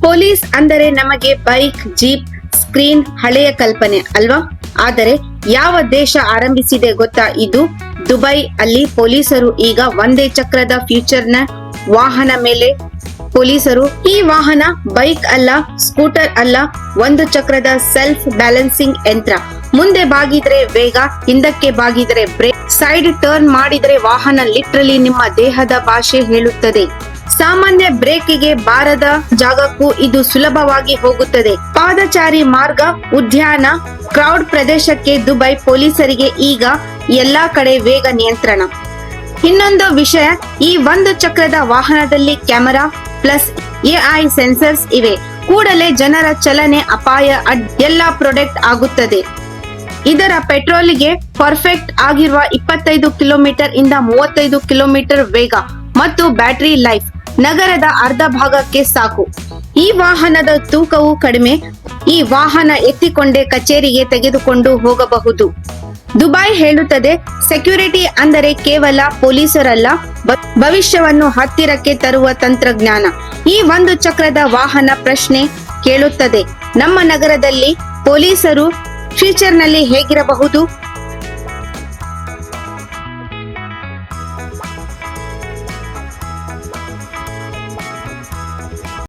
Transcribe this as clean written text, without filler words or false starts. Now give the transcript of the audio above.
Police ಅಂದರೆ ನಮಗೆ bike, jeep, screen ಹಳೆಯ ಕಲ್ಪನೆ ಅಲ್ವಾ? ಆದರೆ ಯಾವ ದೇಶ ಆರಂಭಿಸಿದೆ ಗೊತ್ತಾ ಇದು? ದುಬೈ. ಅಲ್ಲಿ ಪೊಲೀಸರು ಈಗ ಒಂದೇ ಚಕ್ರದ ಫ್ಯೂಚರ್ನ ವಾಹನ ಮೇಲೆ ಪೊಲೀಸರು. ಈ ವಾಹನ ಬೈಕ್ ಅಲ್ಲ, ಸ್ಕೂಟರ್ ಅಲ್ಲ, ಒಂದು ಚಕ್ರದ ಸೆಲ್ಫ್ ಬ್ಯಾಲೆನ್ಸಿಂಗ್ ಯಂತ್ರ. ಮುಂದೆ ಬಾಗಿದ್ರೆ ವೇಗ, ಹಿಂದಕ್ಕೆ ಬಾಗಿದ್ರೆ ಬ್ರೇಕ್, ಸೈಡ್ ಟರ್ನ್ ಮಾಡಿದ್ರೆ ವಾಹನ ಲಿಟ್ರಲಿ ನಿಮ್ಮ ದೇಹದ ಭಾಷೆ ಹೇಳುತ್ತದೆ. ಸಾಮಾನ್ಯ ಬ್ರೇಕಿಗೆ ಬಾರದ ಜಾಗಕ್ಕೂ ಇದು ಸುಲಭವಾಗಿ ಹೋಗುತ್ತದೆ. ಪಾದಚಾರಿ ಮಾರ್ಗ, ಉದ್ಯಾನ, ಕ್ರೌಡ್ ಪ್ರದೇಶಕ್ಕೆ ದುಬೈ ಪೊಲೀಸರಿಗೆ ಈಗ ಎಲ್ಲಾ ಕಡೆ ವೇಗ ನಿಯಂತ್ರಣ. ಇನ್ನೊಂದು ವಿಷಯ, ಈ ಒಂದು ಚಕ್ರದ ವಾಹನದಲ್ಲಿ ಕ್ಯಾಮೆರಾ ಪ್ಲಸ್ AI ಸೆನ್ಸರ್ಸ್ ಇವೆ. ಕೂಡಲೇ ಜನರ ಚಲನೆ, ಅಪಾಯ ಎಲ್ಲ ಪ್ರೊಟೆಕ್ಟ್ ಆಗುತ್ತದೆ. ಇದರ ಪೆಟ್ರೋಲಿಗೆ ಪರ್ಫೆಕ್ಟ್ ಆಗಿರುವ 25 ಕಿಲೋಮೀಟರ್ ಇಂದ 35 ಕಿಲೋಮೀಟರ್ ವೇಗ ಮತ್ತು ಬ್ಯಾಟರಿ ಲೈಫ್ ನಗರದ ಅರ್ಧ ಭಾಗಕ್ಕೆ ಸಾಕು. ಈ ವಾಹನದ ತೂಕವು ಕಡಿಮೆ. ಈ ವಾಹನ ಎತ್ತಿಕೊಂಡೇ ಕಚೇರಿಗೆ ತೆಗೆದುಕೊಂಡು ಹೋಗಬಹುದು. ದುಬೈ ಹೇಳುತ್ತದೆ, ಸೆಕ್ಯೂರಿಟಿ ಅಂದರೆ ಕೇವಲ ಪೊಲೀಸರಲ್ಲ, ಭವಿಷ್ಯವನ್ನು ಹತ್ತಿರಕ್ಕೆ ತರುವ ತಂತ್ರಜ್ಞಾನ. ಈ ಒಂದು ಚಕ್ರದ ವಾಹನ ಪ್ರಶ್ನೆ ಕೇಳುತ್ತದೆ, ನಮ್ಮ ನಗರದಲ್ಲಿ ಪೊಲೀಸರು ಫ್ಯೂಚರ್ನಲ್ಲಿ ಹೇಗಿರಬಹುದು?